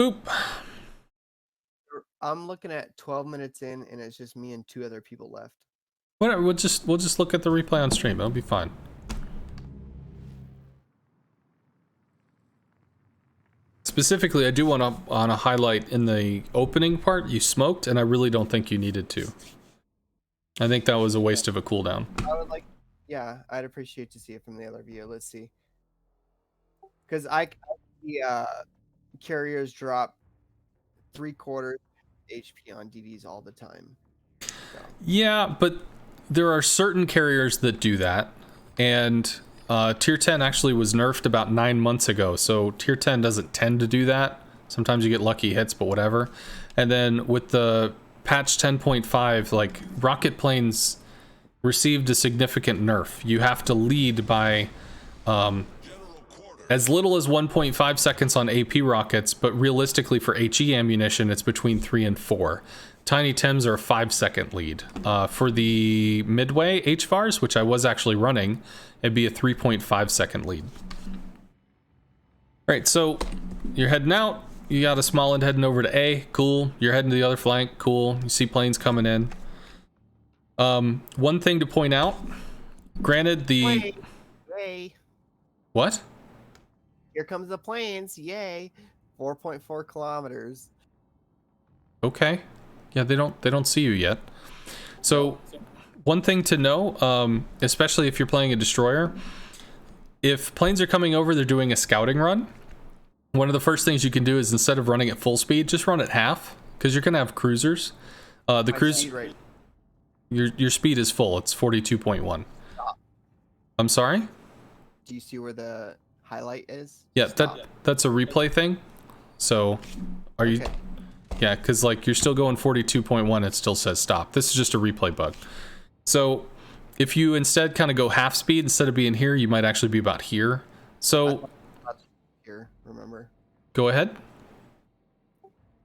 Boop. I'm looking at 12 minutes in, and it's just me and 2 other people left. Whatever. We'll just look at the replay on stream. It'll be fine. Specifically, I do want to highlight in the opening part you smoked, and I really don't think you needed to. I think that was a waste of a cooldown. I would like, yeah, I'd appreciate to see it from the other view. Let's see, because the carriers drop 3/4 HP on DDs all the time. So. Yeah, but there are certain carriers that do that, and tier 10 actually was nerfed about 9 months ago, so tier 10 doesn't tend to do that. Sometimes you get lucky hits, but whatever. And then with the patch 10.5, like, rocket planes received a significant nerf. You have to lead by as little as 1.5 seconds on AP rockets, but realistically for HE ammunition, it's between 3 and 4. Tiny Tims are a 5-second lead. For the midway HVARs, which I was actually running, it'd be a 3.5-second lead. All right, so you're heading out. You got a small end heading over to A. Cool. You're heading to the other flank. Cool. You see planes coming in. One thing to point out. Granted, the... Wait. What? Here comes the planes. Yay. 4.4 kilometers. Okay. Yeah, they don't see you yet. So one thing to know, especially if you're playing a destroyer, if planes are coming over, they're doing a scouting run. One of the first things you can do is, instead of running at full speed, just run at half, because you're gonna have cruisers. The cruise, right. your speed is full. It's 42.1. I'm sorry. Do you see where the highlight is? Yeah, that's a replay thing. So, are you? Yeah, because like you're still going 42.1, it still says stop. This is just a replay bug. So if you instead kind of go half speed, instead of being here, you might actually be about here. So here, remember? Go ahead.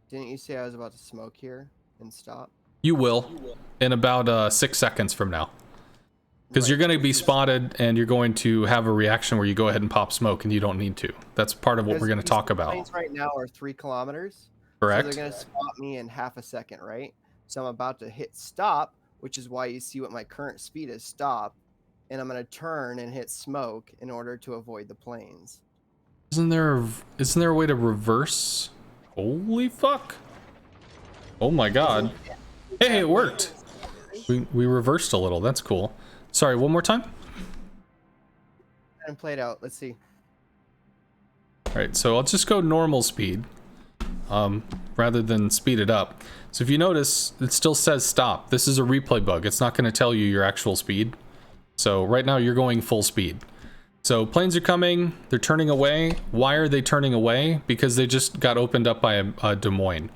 Didn't you say I was about to smoke here and stop? You will in about 6 seconds from now. Because you're going to be spotted and you're going to have a reaction where you go ahead and pop smoke, and you don't need to. That's part of what we're going to talk about. Planes right now are 3 kilometers. Correct. So they're going to spot me in half a second, right? So I'm about to hit stop, which is why you see what my current speed is, stop. And I'm going to turn and hit smoke in order to avoid the planes. Isn't there a way to reverse? Holy fuck. Oh my god. Hey, it worked. We reversed a little. That's cool. Sorry, one more time. And played out. Let's see. All right, so I'll just go normal speed rather than speed it up. So if you notice, it still says stop. This is a replay bug. It's not going to tell you your actual speed. So right now you're going full speed. So planes are coming. They're turning away. Why are they turning away? Because they just got opened up by a Des Moines.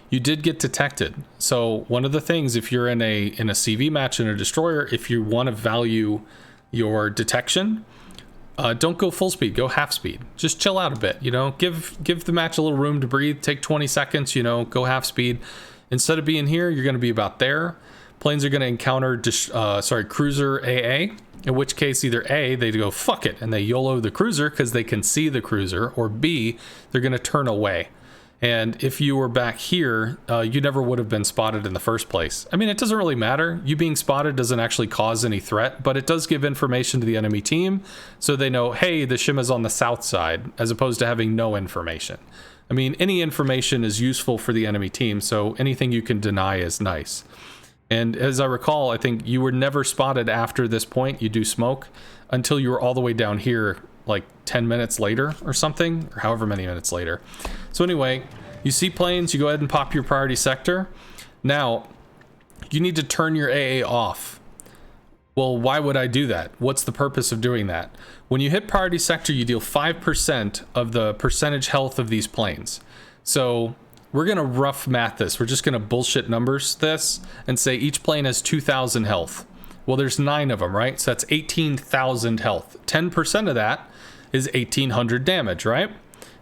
You did get detected. So one of the things, if you're in a CV match in a destroyer, if you want to value your detection, don't go full speed, go half speed. Just chill out a bit, you know, give the match a little room to breathe, take 20 seconds, you know, go half speed. Instead of being here, you're going to be about there. Planes are going to encounter cruiser AA, in which case either A, they go fuck it and they YOLO the cruiser because they can see the cruiser, or B, they're going to turn away. And if you were back here, you never would have been spotted in the first place. I mean, it doesn't really matter. You being spotted doesn't actually cause any threat, but it does give information to the enemy team so they know, hey, the Shima's on the south side, as opposed to having no information. I mean, any information is useful for the enemy team, so anything you can deny is nice. And as I recall, I think you were never spotted after this point, you do smoke, until you were all the way down here, like 10 minutes later or something, or however many minutes later. So anyway, you see planes, you go ahead and pop your priority sector. Now, you need to turn your AA off. Well, why would I do that? What's the purpose of doing that? When you hit priority sector, you deal 5% of the percentage health of these planes. So we're gonna rough math this. We're just gonna bullshit numbers this and say each plane has 2,000 health. Well, there's 9 of them, right? So that's 18,000 health. 10% of that is 1,800 damage, right?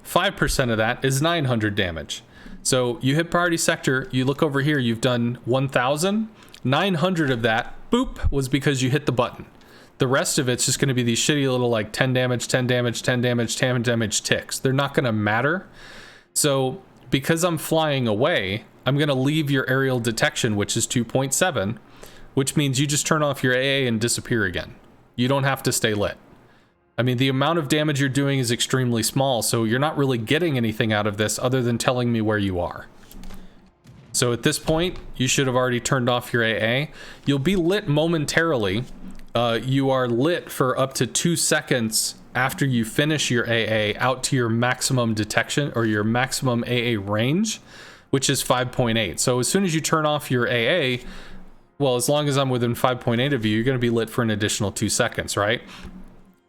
5% of that is 900 damage. So you hit priority sector, you look over here, you've done 1,000. 900 of that, boop, was because you hit the button. The rest of it's just going to be these shitty little like 10 damage, 10 damage, 10 damage, 10 damage ticks. They're not going to matter. So because I'm flying away, I'm going to leave your aerial detection, which is 2.7, which means you just turn off your AA and disappear again. You don't have to stay lit. I mean, the amount of damage you're doing is extremely small, so you're not really getting anything out of this other than telling me where you are. So at this point, you should have already turned off your AA. You'll be lit momentarily. You are lit for up to 2 seconds after you finish your AA out to your maximum detection or your maximum AA range, which is 5.8. So as soon as you turn off your AA, well, as long as I'm within 5.8 of you, you're going to be lit for an additional 2 seconds, right?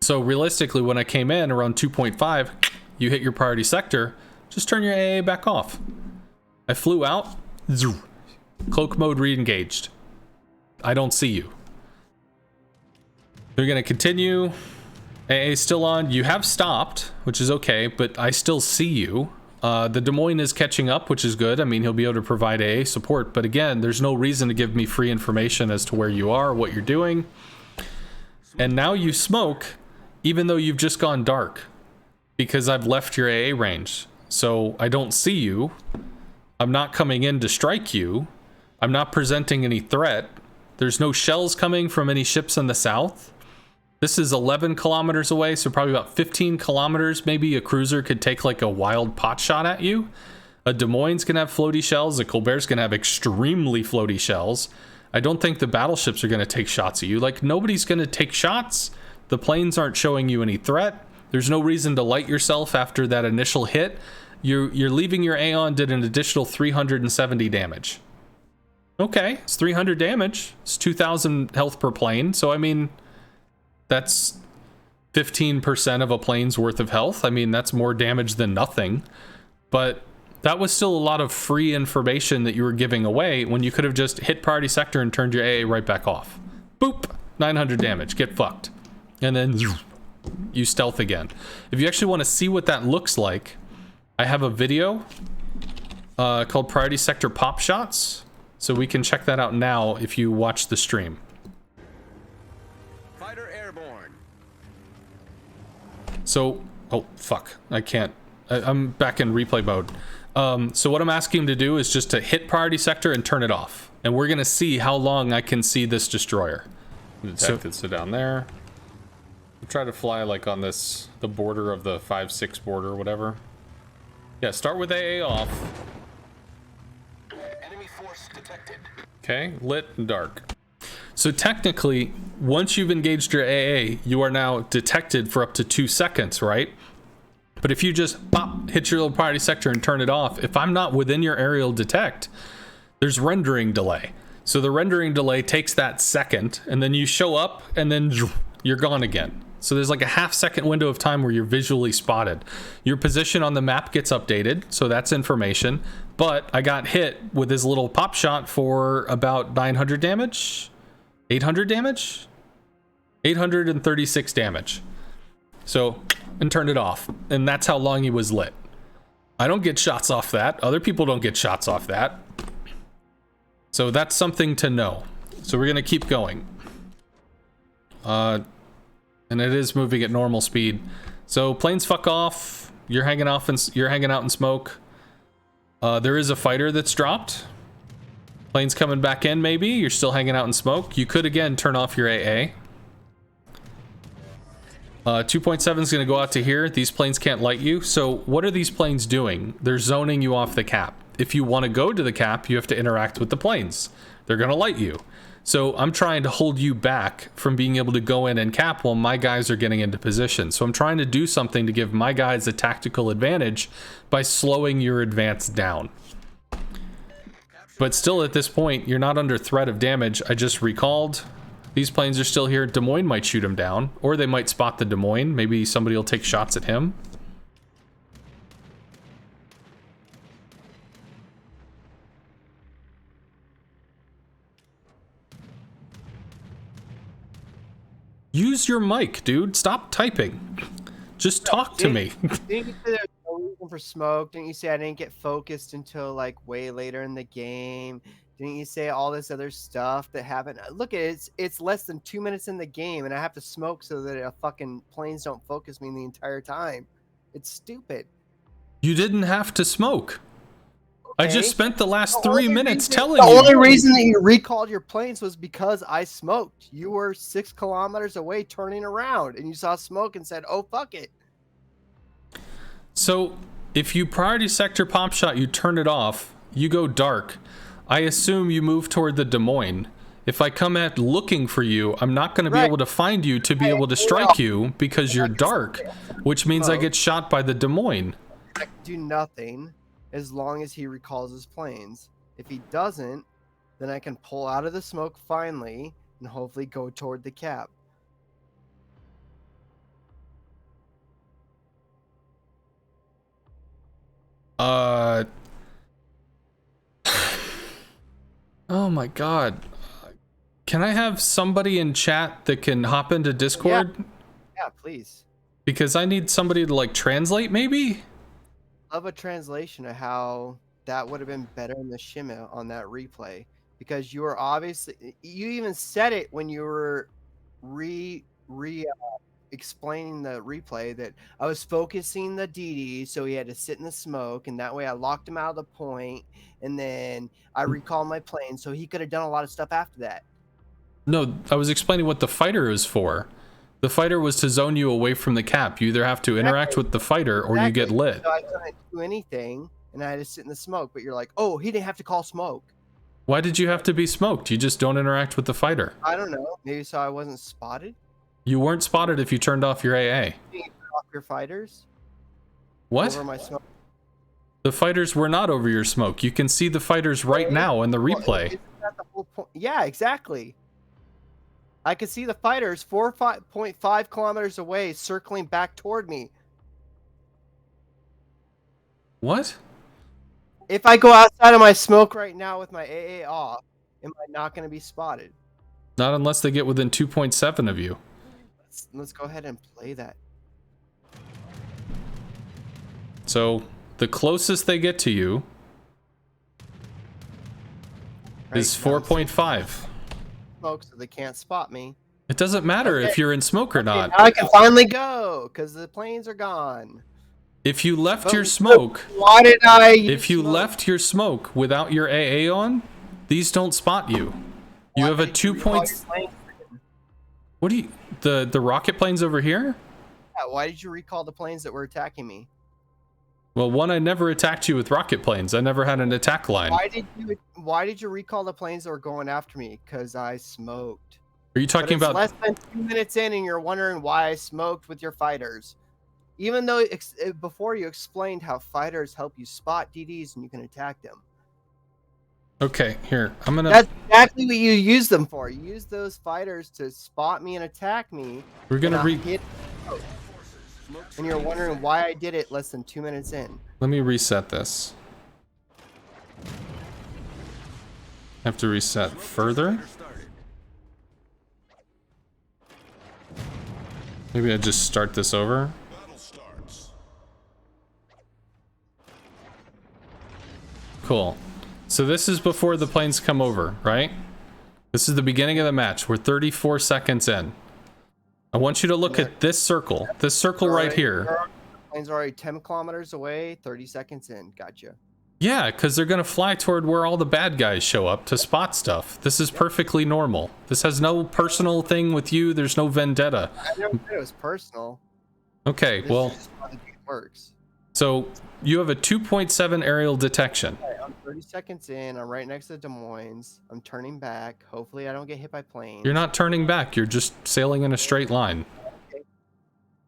So realistically, when I came in around 2.5, you hit your priority sector, just turn your AA back off. I flew out, cloak mode re-engaged. I don't see you. We're going to continue. AA still on. You have stopped, which is okay, but I still see you. The Des Moines is catching up, which is good. I mean, he'll be able to provide AA support, but again, there's no reason to give me free information as to where you are, what you're doing. And now you smoke, even though you've just gone dark, because I've left your AA range. So I don't see you. I'm not coming in to strike you. I'm not presenting any threat. There's no shells coming from any ships in the south. This is 11 kilometers away, so probably about 15 kilometers. Maybe a cruiser could take like a wild pot shot at you. A Des Moines can have floaty shells. A Colbert's can have extremely floaty shells. I don't think the battleships are going to take shots at you. Like, nobody's going to take shots. The planes aren't showing you any threat. There's no reason to light yourself after that initial hit. You're leaving your Aeon did an additional 370 damage. Okay, it's 300 damage. It's 2,000 health per plane. So, I mean, that's 15% of a plane's worth of health. I mean, that's more damage than nothing. But that was still a lot of free information that you were giving away when you could have just hit priority sector and turned your AA right back off. Boop! 900 damage. Get fucked. And then you stealth again. If you actually want to see what that looks like, I have a video called Priority Sector Pop Shots. So we can check that out now if you watch the stream. Fighter airborne. So, oh, fuck. I can't. I'm back in replay mode. So what I'm asking him to do is just to hit priority sector and turn it off. And we're going to see how long I can see this destroyer. Detected, so down there. I'll try to fly like on this, the border of the 5-6 border, whatever. Yeah, start with AA off. Enemy force detected. Okay, lit and dark. So technically, once you've engaged your AA, you are now detected for up to 2 seconds, right? But if you just pop, hit your little priority sector and turn it off, if I'm not within your aerial detect, there's rendering delay. So the rendering delay takes that second, and then you show up, and then you're gone again. So there's like a half-second window of time where you're visually spotted. Your position on the map gets updated, so that's information. But I got hit with this little pop shot for about 900 damage? 800 damage? 836 damage. So, and turned it off. And that's how long he was lit. I don't get shots off that. Other people don't get shots off that. So that's something to know. So we're going to keep going. And it is moving at normal speed. So planes fuck off. You're hanging off and you're hanging out in smoke. There is a fighter that's dropped. Planes coming back in, maybe. You're still hanging out in smoke. You could again turn off your AA. 2.7 is going to go out to here. These planes can't light you. So what are these planes doing? They're zoning you off the cap. If you want to go to the cap, you have to interact with the planes. They're going to light you. So I'm trying to hold you back from being able to go in and cap while my guys are getting into position. So I'm trying to do something to give my guys a tactical advantage by slowing your advance down. But still at this point, you're not under threat of damage. I just recalled. These planes are still here. Des Moines might shoot him down, or they might spot the Des Moines. Maybe somebody will take shots at him. Use your mic, dude. Stop typing. Just talk to me. Didn't you say there's no reason for smoke? Didn't you say I didn't get focused until like way later in the game? Didn't you say all this other stuff that happened? Look at it, it's less than 2 minutes in the game, and I have to smoke so that a fucking planes don't focus me the entire time. It's stupid. You didn't have to smoke. I just spent the last The 3 only minutes reason- telling The you. only reason that you recalled your planes was because I smoked. You were 6 kilometers away turning around, and you saw smoke and said, "Oh, fuck it." So, if you priority sector pop shot, you turn it off, you go dark. I assume you move toward the Des Moines. If I come at looking for you, I'm not going to be Right. able to find you to be able to strike you because you're dark, which means I get shot by the Des Moines. I can do nothing as long as he recalls his planes. If he doesn't, then I can pull out of the smoke finally and hopefully go toward the cap. Oh my god. Can I have somebody in chat that can hop into Discord? Yeah, please. Because I need somebody to like translate maybe? Love a translation of how that would have been better in the Shima on that replay. Because you were obviously, you even said it when you were explaining the replay that I was focusing the DD, so he had to sit in the smoke, and that way I locked him out of the point, and then I recalled my plane, so he could have done a lot of stuff after that. No, I was explaining what the fighter is for. The fighter was to zone you away from the cap. You either have to interact with the fighter or you get lit. So I couldn't do anything, and I had to sit in the smoke, but you're like, oh, he didn't have to call smoke. Why did you have to be smoked? You just don't interact with the fighter. I don't know. Maybe so I wasn't spotted? You weren't spotted if you turned off your AA. You turn off your fighters? What? Over my smoke? The fighters were not over your smoke. You can see the fighters right now in the replay. Isn't that the whole point? Yeah, exactly. I could see the fighters 4.5 kilometers away circling back toward me. What? If I go outside of my smoke right now with my AA off, am I not going to be spotted? Not unless they get within 2.7 of you. Let's go ahead and play that. So the closest they get to you is 4.5. Smoke, so they can't spot me. It doesn't matter if you're in smoke or not. Now I can finally go because the planes are gone. If you left your smoke, Why did I? if you left your smoke without your AA on, these don't spot you. You have a 2 points. What do you? The rocket planes over here? Yeah, why did you recall the planes that were attacking me? Well, one, I never attacked you with rocket planes. I never had an attack line. Why did you recall the planes that were going after me? Because I smoked. Are you talking But it's about? less than 2 minutes in, and you're wondering why I smoked with your fighters, even though before you explained how fighters help you spot DDs and you can attack them. Okay, here I'm gonna. That's exactly what you use them for. You use those fighters to spot me and attack me. We're gonna hit. And you're wondering why I did it less than 2 minutes in. Let me reset this. I have to reset further. Maybe I just start this over. Cool. So this is before the planes come over, right? This is the beginning of the match. We're 34 seconds in. I want you to look at this circle right here. Planes are already 10 kilometers away, 30 seconds in. Gotcha. Yeah, because they're going to fly toward where all the bad guys show up to spot stuff. This is perfectly normal. This has no personal thing with you. There's no vendetta. I never said it was personal. Okay, This well, is just how the game works. so you have a 2.7 aerial detection. Okay, I'm 30 seconds in. I'm right next to Des Moines. I'm turning back. Hopefully, I don't get hit by planes. You're not turning back. You're just sailing in a straight line.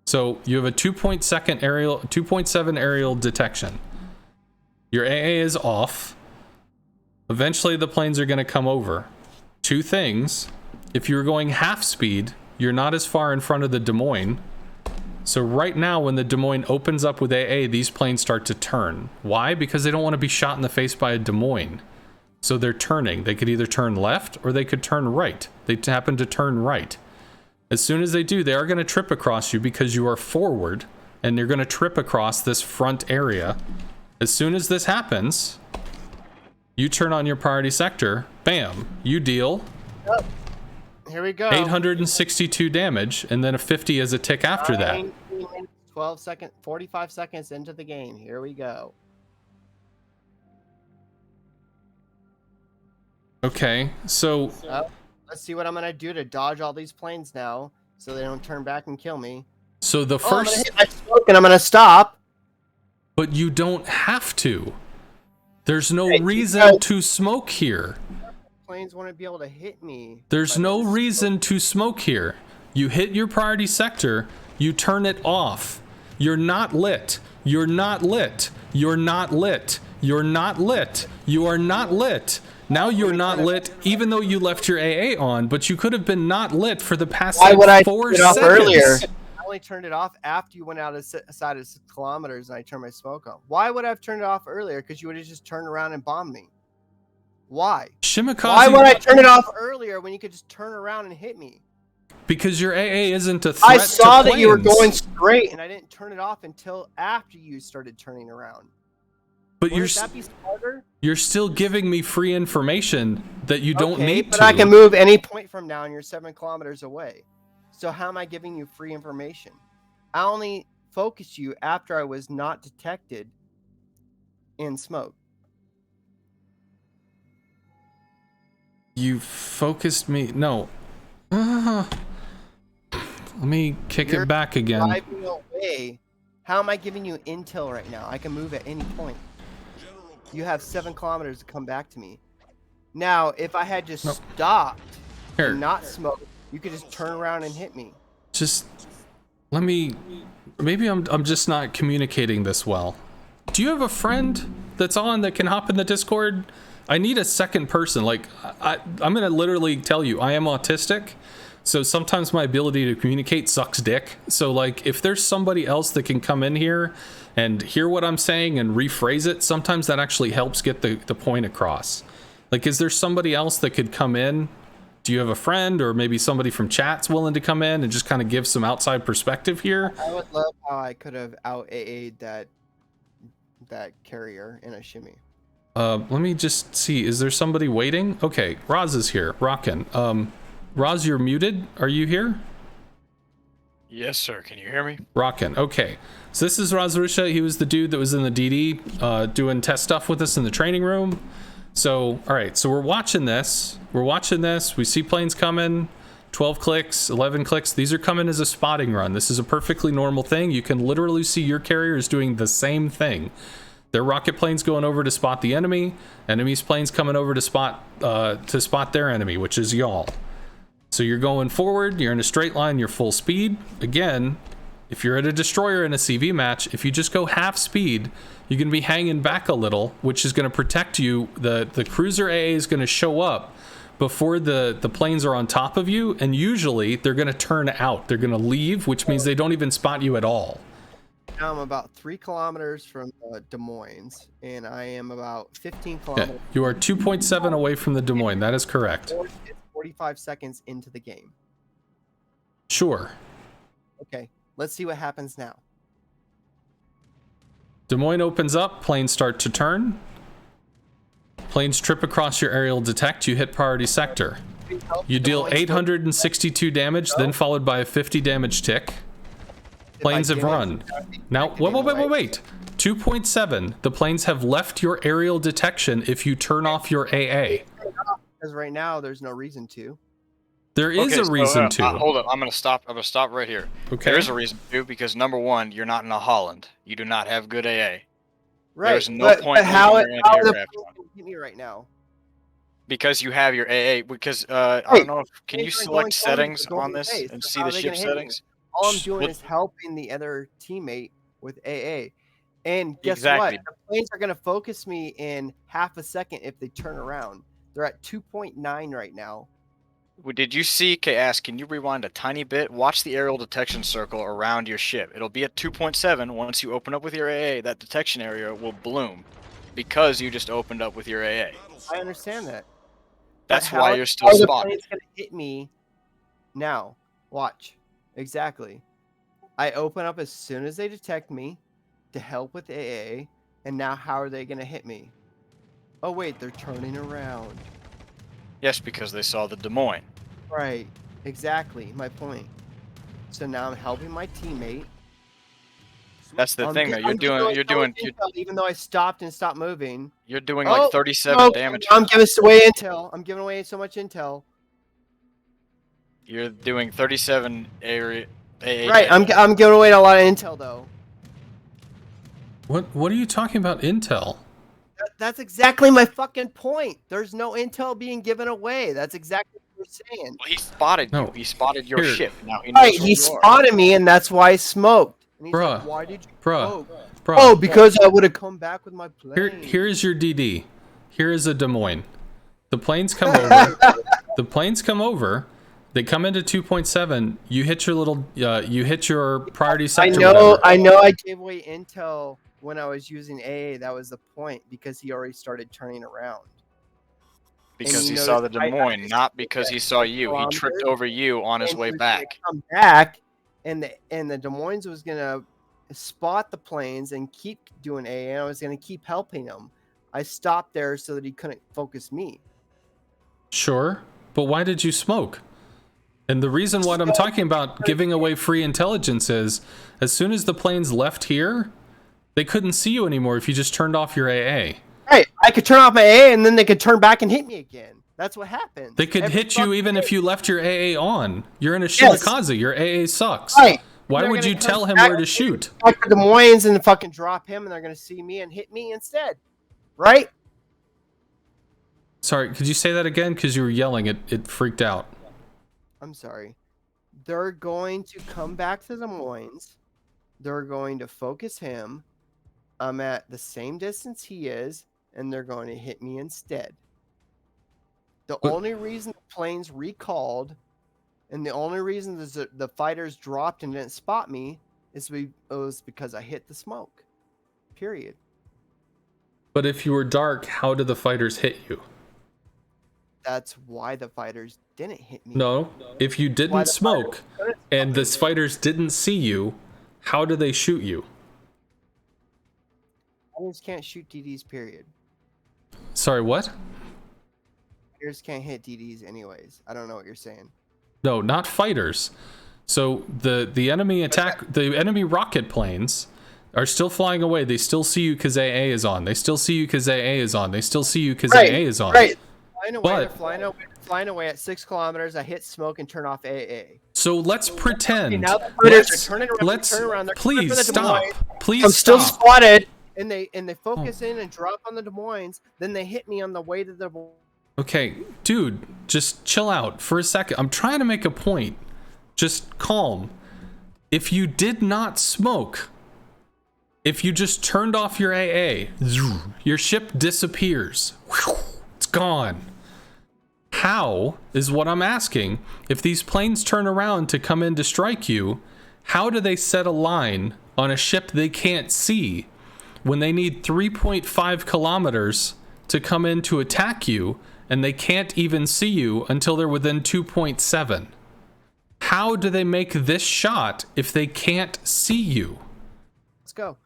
So you have a 2.7 aerial detection. Your AA is off. Eventually the planes are going to come over. Two things. If you're going half speed, you're not as far in front of the Des Moines. So right now when the Des Moines opens up with AA, these planes start to turn. Why? Because they don't want to be shot in the face by a Des Moines. So they're turning. They could either turn left or they could turn right. They happen to turn right. As soon as they do, they are going to trip across you because you are forward, and they're going to trip across this front area. As soon as this happens, you turn on your priority sector, bam, you deal Here we go. 862 damage, and then a 50 as a tick after that. 19 minutes, 12 seconds, 45 seconds into the game. Here we go. Okay, so Let's see what I'm gonna do to dodge all these planes now, so they don't turn back and kill me. so the Oh, I'm gonna first, hit my smoke and I'm gonna stop. but you don't have to. There's no Hey, reason to smoke here. Planes wouldn't be able to hit me. There's no reason to smoke here. You hit your priority sector, you turn it off. You're not lit. You're not lit. You're not lit. You're not lit. You are not lit. Now you're not lit, even though you left your AA on, but you could have been not lit for the past Why would I 4 turn it off seconds. earlier? I only turned it off after you went outside of 6 kilometers and I turned my smoke on. Why would I have turned it off earlier? Because you would have just turned around and bombed me. Why? Shimakaze, Why would I turn it off earlier when you could just turn around and hit me? because your AA isn't a threat I saw to that you were planes. going straight and I didn't turn it off until after you started turning around. But Wouldn't that be smarter? you're still giving me free information that you don't need but to. I can move any point from now and you're 7 kilometers away. So how am I giving you free information? I only focused you after I was not detected in smoke. You focused me. No. Let me kick it back again. Driving away. How am I giving you intel right now? I can move at any point. You have 7 kilometers to come back to me. Now, if I had just stopped and not smoked, you could just turn around and hit me. Just let me. Maybe I'm just not communicating this well. Do you have a friend that's on that can hop in the Discord? I need a second person. Like I'm gonna literally tell you, I am autistic, so sometimes my ability to communicate sucks dick. So like, if there's somebody else that can come in here and hear what I'm saying and rephrase it, sometimes that actually helps get the point across. Like, is there somebody else that could come in? Do you have a friend or maybe somebody from chat's willing to come in and just kind of give some outside perspective here? I would love how I could have out AA'd that carrier in a shimmy. Let me just see. Is there somebody waiting? Okay, Roz is here. Rockin'. Roz, you're muted. Are you here? Yes, sir. Can you hear me? Rockin'. Okay. So this is Roz Rusha. He was the dude that was in the DD doing test stuff with us in the training room. So, all right. So we're watching this. We see planes coming. 12 clicks, 11 clicks. These are coming as a spotting run. This is a perfectly normal thing. You can literally see your carriers doing the same thing. Their rocket planes going over to spot the enemy. Enemy's planes coming over to spot their enemy, which is y'all. So you're going forward, you're in a straight line, you're full speed. Again, if you're at a destroyer in a CV match, if you just go half speed, you're going to be hanging back a little, which is going to protect you. The cruiser AA is going to show up before the planes are on top of you, and usually they're going to turn out. They're going to leave, which means they don't even spot you at all. Now I'm about 3 kilometers from Des Moines, and I am about 15 kilometers. Yeah, you are 2.7 away from the Des Moines. That is correct. It's 45 seconds into the game. Sure. Okay, let's see what happens now. Des Moines opens up, planes start to turn. Planes trip across your aerial detect, you hit priority sector. You deal 862 damage, then followed by a 50 damage tick. Planes have run. Now, wait. 2.7. The planes have left your aerial detection if you turn off your AA. Because right now, there's no reason to. There is a reason to. Hold up. I'm gonna stop right here. Okay. There is a reason to, because number one, you're not in a Holland. You do not have good AA. Right. There's no point in how leaving your the anti-aircraft planes on. can hit me right now? Because you have your AA. Because I don't know. Can you Planes aren't select going settings forward, on they're this going and away, so see how the are they ship gonna hit me? settings? All I'm doing What- is helping the other teammate with AA. And guess Exactly. what? The planes are going to focus me in half a second if they turn around. They're at 2.9 right now. Did you see? Okay, ask. Can you rewind a tiny bit? Watch the aerial detection circle around your ship. It'll be at 2.7. Once you open up with your AA, that detection area will bloom, because you just opened up with your AA. I understand that. That's But why how you're still are the spotted. planes going to hit me now? Watch. Exactly. I open up as soon as they detect me to help with AA, and now how are they going to hit me? Oh wait, they're turning around. Yes, because they saw the Des Moines. Right. Exactly. My point. So now I'm helping my teammate. That's the thing, though. You're doing intel, even though I stopped and stopped moving. you're doing Oh, like 37 damage. I'm giving away intel. I'm giving away so much intel. You're doing 37 area. AA Right, damage. I'm giving away a lot of intel though. What are you talking about, intel? That's exactly my fucking point. There's no intel being given away. That's exactly what we're saying. Well, he spotted you. No. He spotted your Here. ship. Now he knows Right, where he you are. spotted me, and that's why I smoked. And he's Bruh. like, why did you Bruh. smoke? Bro, Oh, because I would have come back with my plane. here is your DD. Here is a Des Moines. The planes come over. The planes come over. They come into 2.7. You hit your little. You hit your priority I sector. know. whatever. I know. I gave away intel when I was using AA. That was the point because he already started turning around. Because you he saw the noticed Des I Moines, not because he saw you. He kilometers, tripped over you on his and way he was back. gonna come back, and the Des Moines was gonna spot the planes and keep doing AA, and I was gonna keep helping him. I stopped there so that he couldn't focus me. Sure, but why did you smoke? And the reason what I'm talking about giving away free intelligence is, as soon as the planes left here, they couldn't see you anymore if you just turned off your AA. Right, I could turn off my AA, and then they could turn back and hit me again. That's what happened. They could Every hit you fucking even day. if you left your AA on. You're in a Yes. Shimakaze. Your AA sucks. Right. Why They're would gonna you come tell him back where to and shoot? Back to Des Moines and fucking drop him, and they're gonna see me and hit me instead. Right? Sorry, could you say that again? Because you were yelling. It freaked out. I'm sorry. They're going to come back to Des Moines. They're going to focus him. I'm at the same distance he is, and they're going to hit me instead. The But- only reason the planes recalled, and the only reason the fighters dropped and didn't spot me, was because I hit the smoke. Period. But if you were dark, how did the fighters hit you? That's why the fighters didn't hit me. No, if you Why didn't the smoke fighters couldn't and the stop me. fighters didn't see you, how do they shoot you? Fighters can't shoot DDs. Period. Sorry, what? Fighters can't hit DDs anyways. I don't know what you're saying. No, not fighters. So the enemy attack, the enemy rocket planes are still flying away. They still see you because AA is on. They still see you because AA is on. They still see you because AA is on. Right. Flying away, But- they're flying away at 6 kilometers. I hit smoke and turn off AA. So let's pretend. Now the fighters Let's, are turning around. let's turning around. They're coming for please the Des stop. Moines. Please I'm still stop. spotted, and they focus in and drop on the Des Moines. Then they hit me on the way to the. Okay, dude, just chill out for a second. I'm trying to make a point. Just calm. If you did not smoke, if you just turned off your AA, your ship disappears. It's gone. How is what I'm asking. If these planes turn around to come in to strike you, how do they set a line on a ship they can't see when they need 3.5 kilometers to come in to attack you and they can't even see you until they're within 2.7? How do they make this shot if they can't see you? Let's go.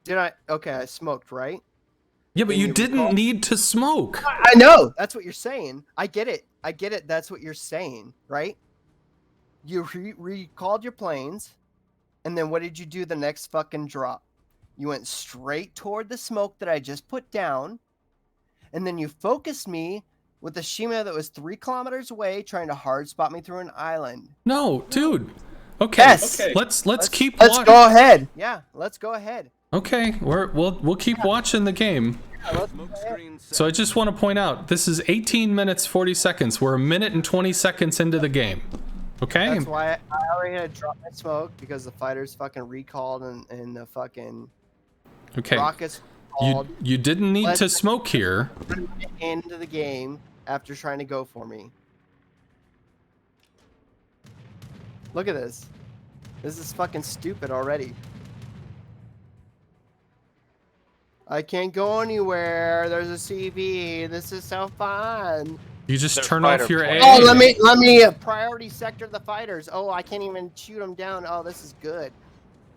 Did I? Okay, I smoked, right? Yeah, but Can you you didn't recall? need to smoke. I know. That's what you're saying. I get it. I get it. That's what you're saying, right? You recalled your planes, and then what did you do the next fucking drop? You went straight toward the smoke that I just put down, and then you focused me with a Shima that was 3 kilometers away, trying to hard spot me through an island. No, dude. Okay. Yes. Okay. Let's keep Let's watching. go ahead. Yeah, let's go ahead. Okay, we'll keep watching the game. Yeah, let's Smoke go ahead. screen set. So I just want to point out, this is 18 minutes 40 seconds. We're a minute and 20 seconds into the game. Okay? That's why I already had dropped my smoke because the fighters fucking recalled and the fucking Okay. rockets You called you didn't need to Let's- smoke here. into the game after trying to go for me. Look at this. This is fucking stupid already. I can't go anywhere. There's a CV. This is so fun. You just They're turn off fighter your planes. AA. Oh, let me priority sector the fighters. Oh, I can't even shoot them down. Oh, this is good.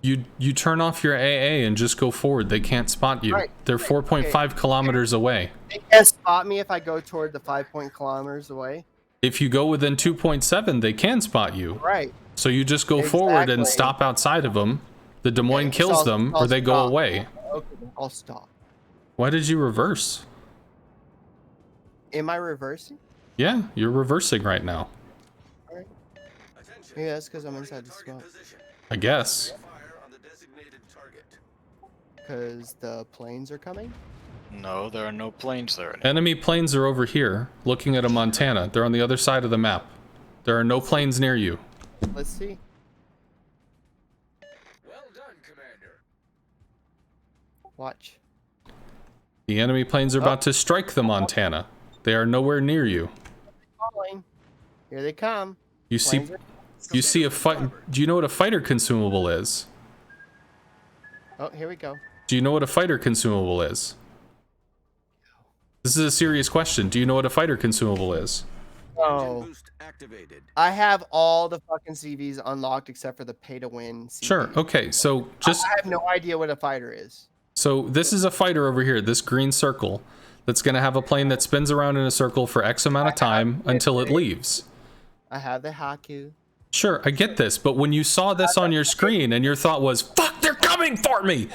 You turn off your AA and just go forward. They can't spot you. Right. They're 4.5 kilometers away. They can't spot me if I go toward the 5 kilometers away. If you go within 2.7, they can spot you. Right. So you just go forward and Exactly. stop outside of them. The Des Moines Okay, kills so them, I'll or they go stop. away. Okay, I'll stop. Why did you reverse? Am I reversing? Yeah, you're reversing right now. Alright. Yeah, that's because I'm inside the smoke. I guess. Because the planes are coming? No, there are no planes there anymore. Enemy planes are over here, looking at a Montana. They're on the other side of the map. There are no planes near you. Let's see. Well done, Commander. Watch. The enemy planes are about to strike the Montana. They are nowhere near you. Falling. Here they come. You see a fight. Do you know what a fighter consumable is? Oh, here we go. Do you know what a fighter consumable is? This is a serious question. Do you know what a fighter consumable is? Oh. Boost activated. I have all the fucking CVs unlocked except for the pay to win CV. Sure. Okay. So just I have no idea what a fighter is. so this is a fighter over here, this green circle, that's going to have a plane that spins around in a circle for X amount of time until it leaves. I have the Haku. Sure, I get this, but when you saw this on your screen and your thought was, fuck, they're coming for me!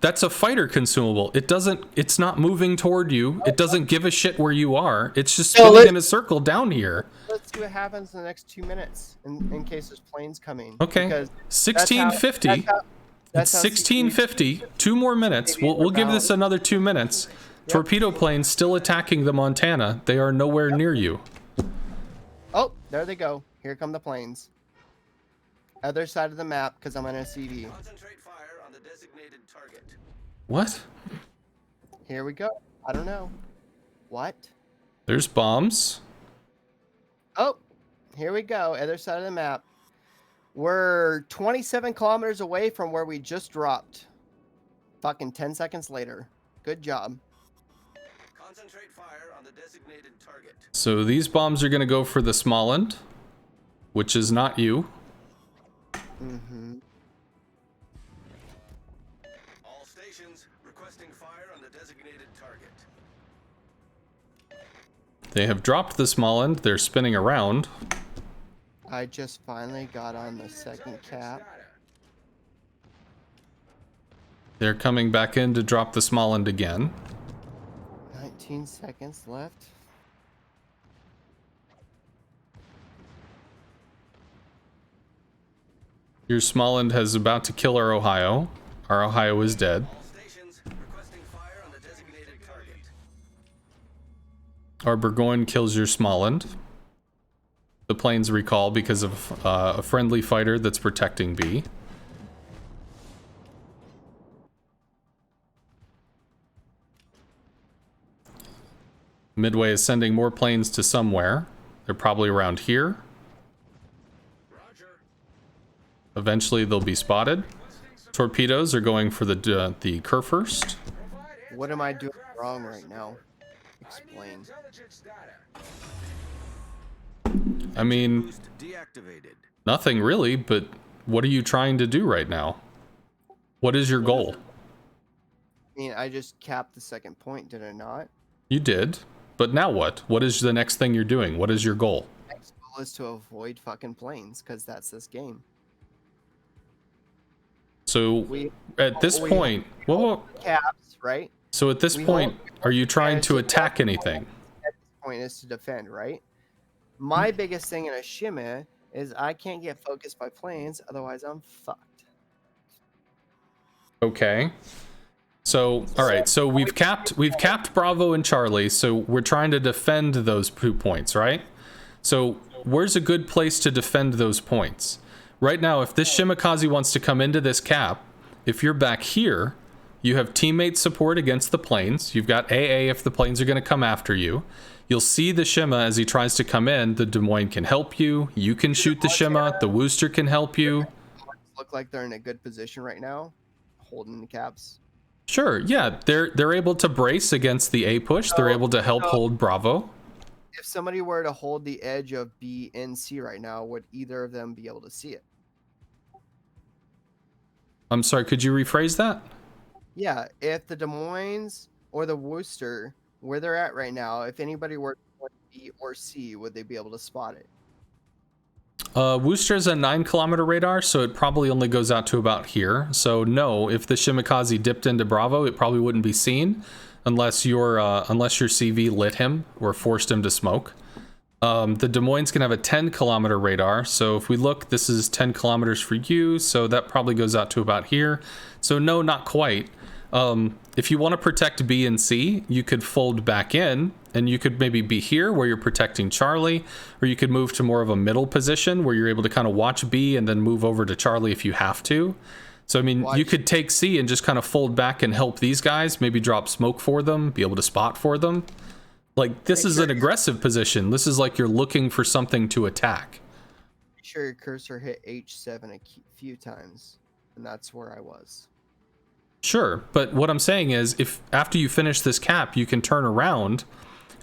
That's a fighter consumable. It's not moving toward you. It doesn't give a shit where you are. It's just spinning in a circle down here. Let's see what happens in the next 2 minutes in case there's planes coming. Okay. Because 1650. It's that's how 1650. 2 more minutes. We'll give this another 2 minutes. Torpedo planes still attacking the Montana. They are nowhere near you. Oh, there they go. Here come the planes. Other side of the map because I'm on a CV. Concentrate fire on the designated target. What? Here we go. I don't know. What? There's bombs. Oh, here we go. Other side of the map. We're 27 kilometers away from where we just dropped. Fucking 10 seconds later. Good job. Concentrate fire on the designated target. So these bombs are going to go for the Smollend, which is not you. Mm-hmm. All stations requesting fire on the designated target. They have dropped the Smollend. They're spinning around. I just finally got on the second cap. They're coming back in to drop the Smollend again. 19 seconds left. Your Smollend has about to kill our Ohio. Our Ohio is dead. All stations requesting fire on the designated target. Our Burgoyne kills your Smollend. The planes recall because of a friendly fighter that's protecting B. Midway is sending more planes to somewhere. They're probably around here. Roger. Eventually they'll be spotted. Torpedoes are going for the Kurfürst. What am I doing wrong right now? Explain. I mean, Boost deactivated. nothing really, but what are you trying to do right now? What is your goal? I mean, I just capped the second point, did I not? You did, but now what? What is the next thing you're doing? What is your goal? Next goal is to avoid fucking planes, because that's this game. So We at this we- point, whoa. caps, right? So at this we point, hold- are you trying to attack anything? At this point is to defend, right? My biggest thing in a Shima is I can't get focused by planes, otherwise I'm fucked. Okay. So, all right. So we've capped Bravo and Charlie. So we're trying to defend those 2 points, right? So where's a good place to defend those points? Right now, if this Shimakaze wants to come into this cap, if you're back here, you have teammate support against the planes. You've got AA if the planes are going to come after you. You'll see the Shima as he tries to come in. The Des Moines can help you. You can shoot the Shima. The Wooster can help you. Look like they're in a good position right now, holding the caps. Sure, yeah, they're able to brace against the A push. They're able to help hold Bravo. If somebody were to hold the edge of B and C right now, would either of them be able to see it? I'm sorry, could you rephrase that? Yeah, if the Des Moines or the Worcester, where they're at right now, if anybody were to hold B or C, would they be able to spot it? Worcester's a 9-kilometer radar, so it probably only goes out to about here. So no, if the Shimakaze dipped into Bravo, it probably wouldn't be seen unless your CV lit him or forced him to smoke. The Des Moines can have a 10-kilometer radar, so if we look, this is 10 kilometers for you, so that probably goes out to about here. So no, not quite. If you want to protect B and C, you could fold back in, and you could maybe be here where you're protecting Charlie, or you could move to more of a middle position where you're able to kind of watch B and then move over to Charlie if you have to. So, I mean, you could take C and just kind of fold back and help these guys, maybe drop smoke for them, be able to spot for them. Like, this is an aggressive position. This is like you're looking for something to attack. Make sure your cursor hit H7 a few times, and that's where I was. Sure, but what I'm saying is, if after you finish this cap, you can turn around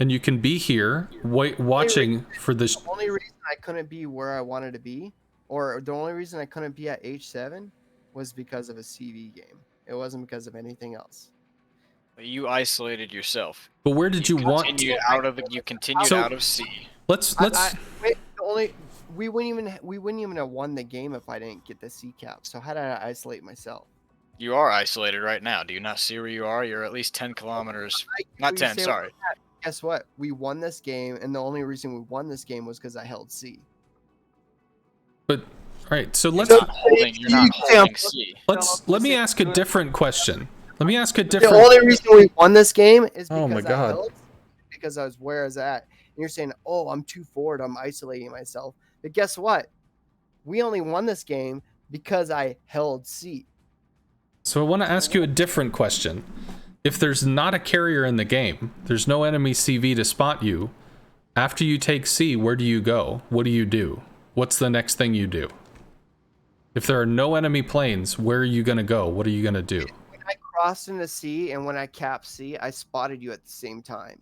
and you can be here watching for this. The only reason I couldn't be where I wanted to be, or the only reason I couldn't be at H7 was because of a CV game. It wasn't because of anything else. You isolated yourself. But where did you want? You continued out of C. Let's. We wouldn't even have won the game if I didn't get the C cap. So how did I isolate myself? You are isolated right now. Do you not see where you are? You're at least 10 kilometers. Not 10, sorry. Guess what? We won this game, and the only reason we won this game was because I held C. But all right, so you're not holding C. Let me ask a different question. The only reason we won this game is because oh my God. I held, because I was where I was at. And you're saying, "Oh, I'm too forward. I'm isolating myself." But guess what? We only won this game because I held C. So I want to ask you a different question. If there's not a carrier in the game, there's no enemy CV to spot you, after you take C, where do you go? What do you do? What's the next thing you do? If there are no enemy planes, where are you going to go? What are you going to do? When I crossed into C and when I capped C, I spotted you at the same time.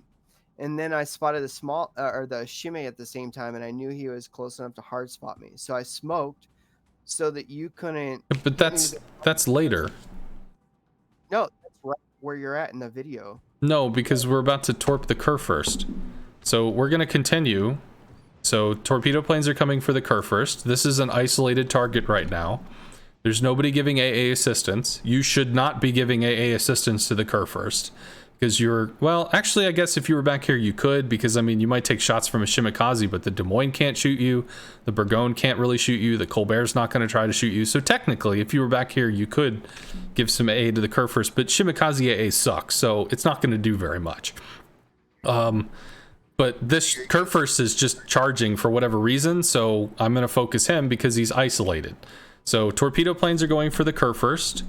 And then I spotted the Shime at the same time, and I knew he was close enough to hard spot me. So I smoked so that you couldn't. But that's later. No, that's right where you're at in the video. No, because we're about to torp the Kerr first. So we're going to continue. So torpedo planes are coming for the Kerr first. This is an isolated target right now. There's nobody giving AA assistance. You should not be giving AA assistance to the Kerr first. Because well, actually, I guess if you were back here, you could, because, I mean, you might take shots from a Shimakaze, but the Des Moines can't shoot you. The Bourgogne can't really shoot you. The Colbert's not going to try to shoot you. So technically, if you were back here, you could give some AA to the Kerr first, but Shimakaze AA sucks, so it's not going to do very much. But this Kerr first is just charging for whatever reason, so I'm going to focus him because he's isolated. So torpedo planes are going for the Kerr first.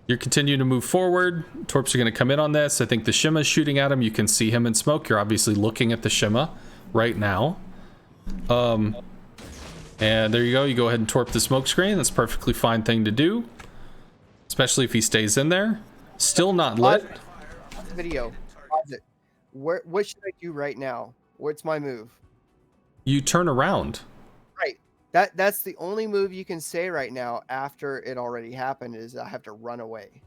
You're continuing to move forward. Torps are going to come in on this. I think the Shima's shooting at him. You can see him in smoke. You're obviously looking at the Shima right now. And there you go. You go ahead and torp the smoke screen. That's a perfectly fine thing to do, especially if he stays in there. Still not lit. Video. Pause it. What should I do right now? What's my move? You turn around. Right. That's the only move you can say right now after it already happened is I have to run away.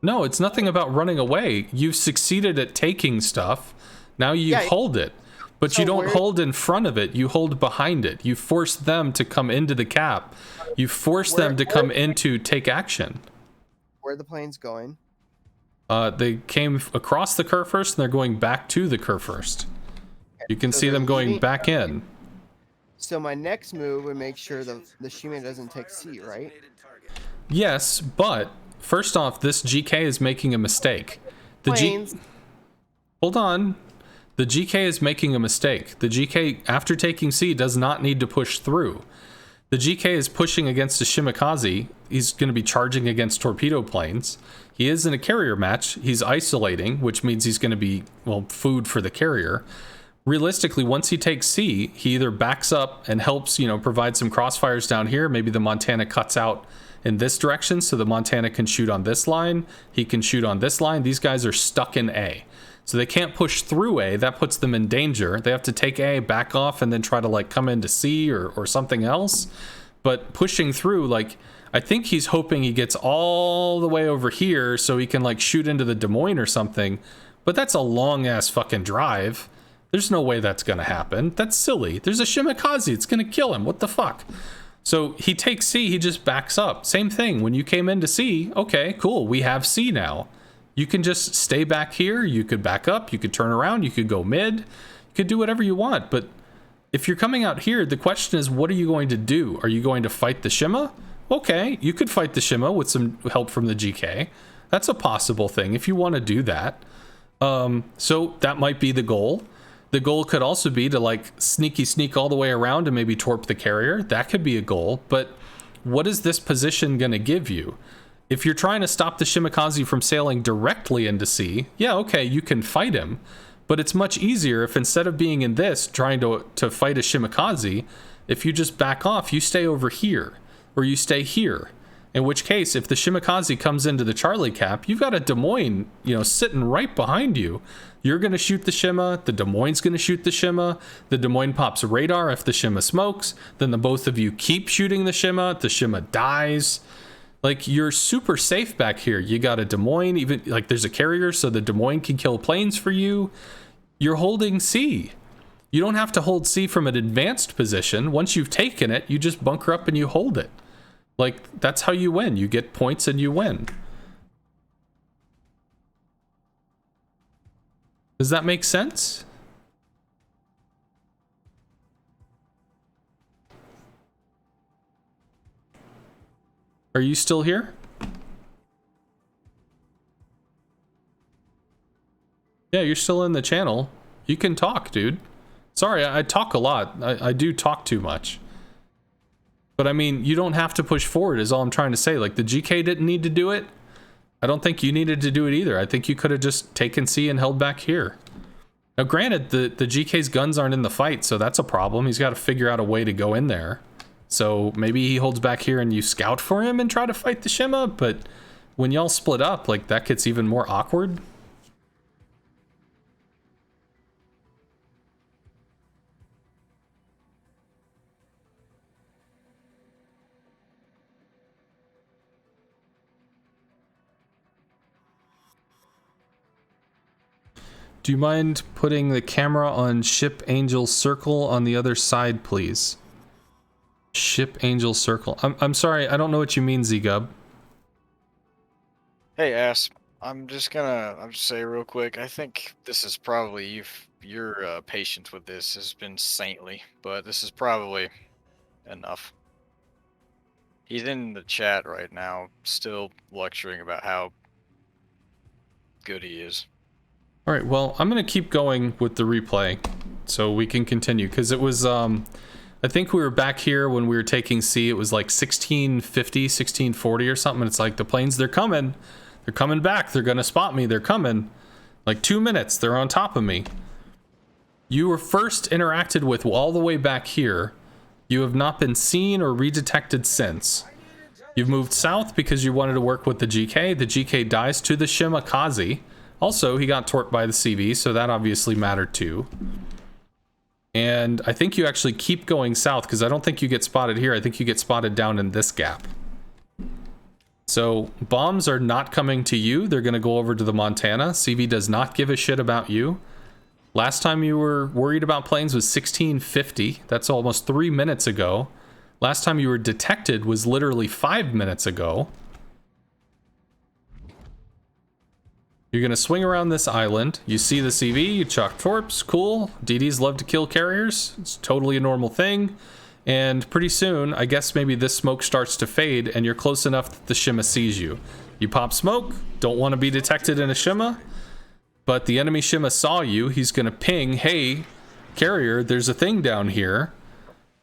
No, it's nothing about running away. You've succeeded at taking stuff. Now you hold it. But so you don't hold in front of it. You hold behind it. You force them to come into the cap. You force them to come into take action. Where are the planes going? They came across the Kerr first, and they're going back to the Kerr first. You can see them going back in. So my next move would make sure the Shima doesn't take C, right? Yes, but first off, this GK is making a mistake. Hold on. The GK is making a mistake. The GK, after taking C, does not need to push through. The GK is pushing against a Shimakaze. He's going to be charging against torpedo planes. He is in a carrier match. He's isolating, which means he's going to be, well, food for the carrier. Realistically, once he takes C, he either backs up and helps, provide some crossfires down here. Maybe the Montana cuts out in this direction so the Montana can shoot on this line. He can shoot on this line. These guys are stuck in A. So they can't push through A. That puts them in danger. They have to take A, back off, and then try to come into C or something else. But pushing through, I think he's hoping he gets all the way over here so he can shoot into the Des Moines or something. But that's a long ass fucking drive. There's no way that's gonna happen. That's silly. There's a Shimakaze. It's gonna kill him. What the fuck? So he takes C, he just backs up. Same thing. When you came into C, okay, cool. We have C now. You can just stay back here. You could back up. You could turn around. You could go mid. You could do whatever you want. But if you're coming out here, the question is, what are you going to do? Are you going to fight the Shima? Okay, you could fight the Shima with some help from the GK. That's a possible thing if you want to do that. So that might be the goal. The goal could also be to like sneak all the way around and maybe torp the carrier. That could be a goal. But what is this position going to give you? If you're trying to stop the Shimakaze from sailing directly into sea, yeah, okay, you can fight him. But it's much easier if instead of being in this, trying to fight a Shimakaze, if you just back off, you stay over here, or you stay here. In which case, if the Shimakaze comes into the Charlie cap, you've got a Des Moines, sitting right behind you. You're going to shoot the Shima, the Des Moines going to shoot the Shima, the Des Moines pops radar if the Shima smokes, then the both of you keep shooting the Shima dies. Like, you're super safe back here. You got a Des Moines, even, like, there's a carrier, so the Des Moines can kill planes for you. You're holding C. You don't have to hold C from an advanced position. Once you've taken it, you just bunker up and you hold it. Like, that's how you win. You get points and you win. Does that make sense? Are you still here? Yeah, you're still in the channel. You can talk, dude. Sorry, I talk a lot. I do talk too much. But I mean, you don't have to push forward is all I'm trying to say. Like, the GK didn't need to do it. I don't think you needed to do it either. I think you could have just taken C and held back here. Now, granted, the GK's guns aren't in the fight, so that's a problem. He's got to figure out a way to go in there. So maybe he holds back here and you scout for him and try to fight the Shima, but when y'all split up, like, that gets even more awkward. Do you mind putting the camera on Ship Angel Circle on the other side, please? Ship Angel Circle. I'm sorry, I don't know what you mean, Z-Gub. Hey, Ass. I'm just say real quick. I think this is probably your patience with this has been saintly, but this is probably enough. He's in the chat right now, still lecturing about how good he is. All right, well, I'm going to keep going with the replay so we can continue, because it was, I think we were back here when we were taking C. It was like 1650, 1640 or something. And it's like, the planes, they're coming back. They're going to spot me. They're coming. Like 2 minutes. They're on top of me. You were first interacted with all the way back here. You have not been seen or redetected since. You've moved south because you wanted to work with the GK. The GK dies to the Shimakaze. Also, he got torped by the CV, so that obviously mattered too. And I think you actually keep going south, because I don't think you get spotted here. I think you get spotted down in this gap. So bombs are not coming to you. They're going to go over to the Montana. CV does not give a shit about you. Last time you were worried about planes was 1650. That's almost 3 minutes ago. Last time you were detected was literally 5 minutes ago. You're going to swing around this island. You see the CV, you chuck torps, cool. DDs love to kill carriers. It's totally a normal thing. And pretty soon, I guess maybe this smoke starts to fade and you're close enough that the Shima sees you. You pop smoke, don't want to be detected in a Shima, but the enemy Shima saw you. He's going to ping, hey, carrier, there's a thing down here.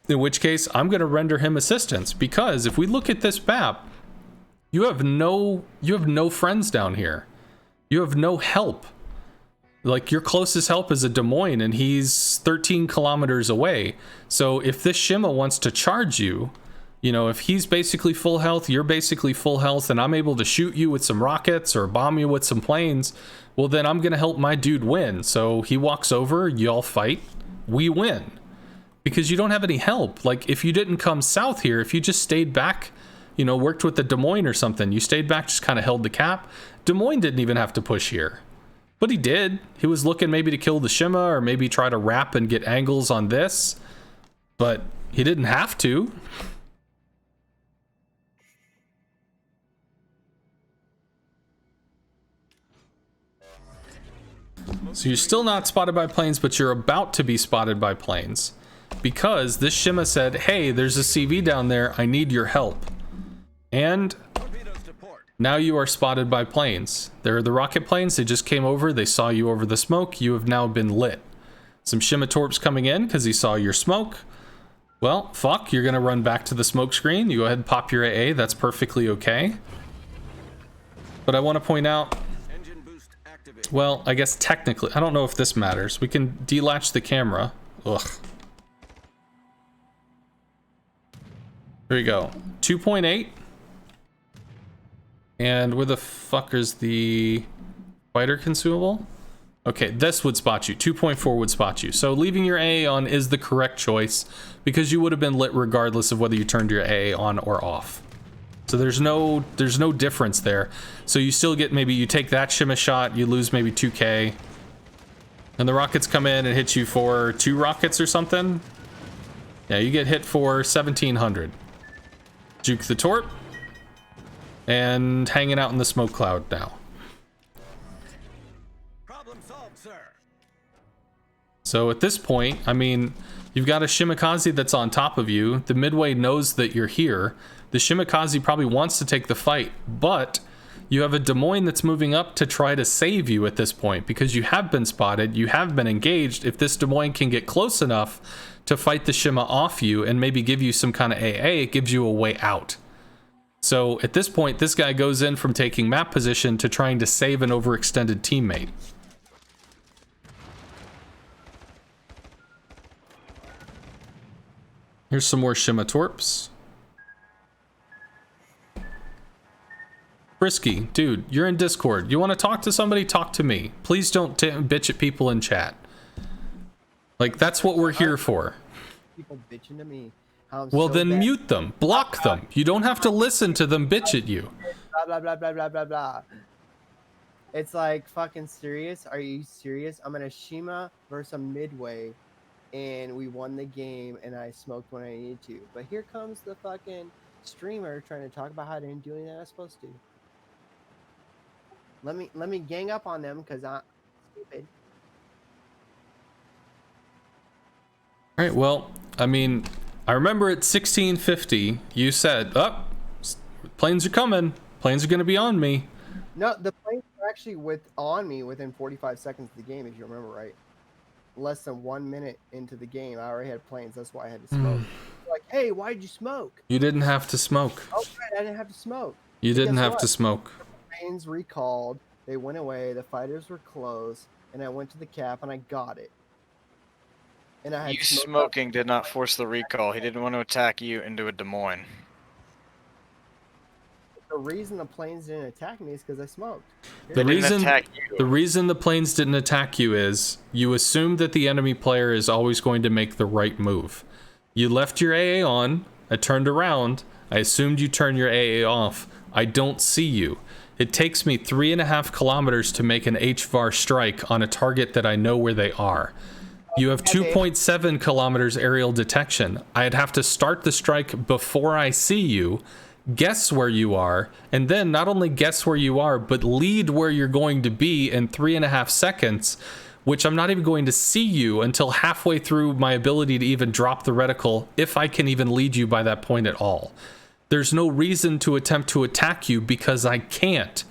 In which case, I'm going to render him assistance, because if we look at this map, you have no friends down here. You have no help. Like, your closest help is a Des Moines, and he's 13 kilometers away. So if this Shima wants to charge you, if he's basically full health, you're basically full health, and I'm able to shoot you with some rockets or bomb you with some planes, well, then I'm going to help my dude win. So he walks over, y'all fight, we win. Because you don't have any help. Like, if you didn't come south here, if you just stayed back, worked with the Des Moines or something, you stayed back, just kind of held the cap, Des Moines didn't even have to push here. But he did. He was looking maybe to kill the Shima or maybe try to wrap and get angles on this. But he didn't have to. So you're still not spotted by planes, but you're about to be spotted by planes. Because this Shima said, hey, there's a CV down there. I need your help. And now you are spotted by planes. They're the rocket planes. They just came over. They saw you over the smoke. You have now been lit. Some Shima torps coming in because he saw your smoke. Well, fuck, you're going to run back to the smoke screen. You go ahead and pop your AA. That's perfectly okay. But I want to point out, well, I guess technically, I don't know if this matters. We can delatch the camera. Ugh. There you go. 2.8. And where the fuck is the fighter consumable? Okay, this would spot you. 2.4 would spot you. So leaving your AA on is the correct choice because you would have been lit regardless of whether you turned your AA on or off. So there's no difference there. So you still get, maybe you take that Shima shot, you lose maybe 2k. And the rockets come in and hit you for 2 rockets or something. Yeah, you get hit for 1700. Juke the torp. And hanging out in the smoke cloud now. Problem solved, sir. So at this point, I mean, you've got a Shimakaze that's on top of you. The Midway knows that you're here. The Shimakaze probably wants to take the fight, but you have a Des Moines that's moving up to try to save you at this point because you have been spotted, you have been engaged. If this Des Moines can get close enough to fight the Shima off you and maybe give you some kind of AA, it gives you a way out. So at this point, this guy goes in from taking map position to trying to save an overextended teammate. Here's some more Shima torps. Frisky, dude, you're in Discord. You want to talk to somebody? Talk to me. Please don't bitch at people in chat. Like, that's what we're here for. People bitching to me. How I'm Well, so then bad. mute them. Block them. You don't have to listen to them bitch at you. Blah, blah, blah, blah, blah, blah, blah. It's like, fucking serious? Are you serious? I'm in a Shima versus a Midway, and we won the game, and I smoked when I needed to. But here comes the fucking streamer trying to talk about how I didn't do anything I was supposed to. Let me gang up on them because I'm stupid. All right, well, I mean, I remember at 1650, you said, oh, planes are coming. Planes are going to be on me. No, the planes were actually on me within 45 seconds of the game, if you remember right. Less than 1 minute into the game, I already had planes. That's why I had to smoke. Like, hey, why did you smoke? You didn't have to smoke. Oh, right, I didn't have to smoke. You But didn't guess have what? to smoke. Planes recalled. They went away. The fighters were close, and I went to the cap and I got it. And I had You smoked smoking did not force the recall. He didn't want to attack you into a Des Moines. The reason the planes didn't attack me is because I smoked. The They didn't attack the you. reason the planes didn't attack you is you assumed that the enemy player is always going to make the right move. You left your AA on. I turned around. I assumed you turned your AA off. I don't see you. It takes me 3.5 kilometers to make an HVAR strike on a target that I know where they are. You have 2.7 kilometers aerial detection. I'd have to start the strike before I see you, guess where you are, and then not only guess where you are, but lead where you're going to be in 3.5 seconds, which I'm not even going to see you until halfway through my ability to even drop the reticle, if I can even lead you by that point at all. There's no reason to attempt to attack you because I can't.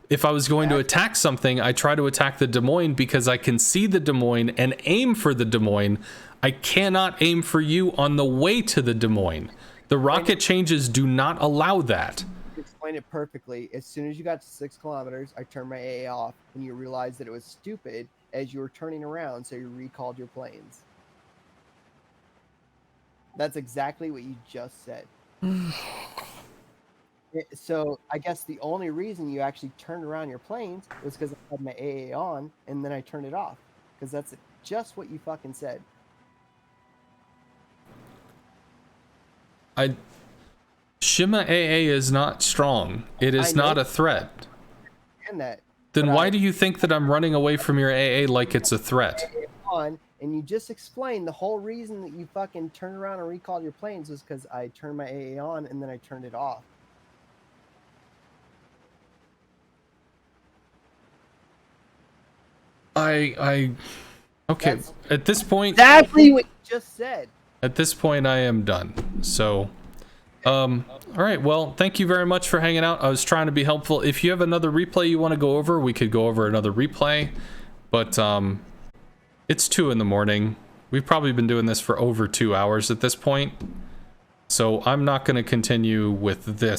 If I was going to attack something, I try to attack the Des Moines because I can see the Des Moines and aim for the Des Moines. I cannot aim for you on the way to the Des Moines. The rocket changes do not allow that. You explained it perfectly. As soon as you got to 6 kilometers, I turned my AA off, and you realized that it was stupid as you were turning around, so you recalled your planes. That's exactly what you just said. So I guess the only reason you actually turned around your planes was because I had my AA on, and then I turned it off. Because that's just what you fucking said. Shima AA is not strong. It is not a threat. And that Then But why I- do you think that I'm running away from your AA like it's a threat? On, and you just explained the whole reason that you fucking turned around and recalled your planes was because I turned my AA on and then I turned it off. Okay. That's At this point, exactly what you just said. I am done. So, all right. Well, thank you very much for hanging out. I was trying to be helpful. If you have another replay you want to go over, we could go over another replay. But it's 2 in the morning. We've probably been doing this for over 2 hours at this point. So I'm not going to continue with this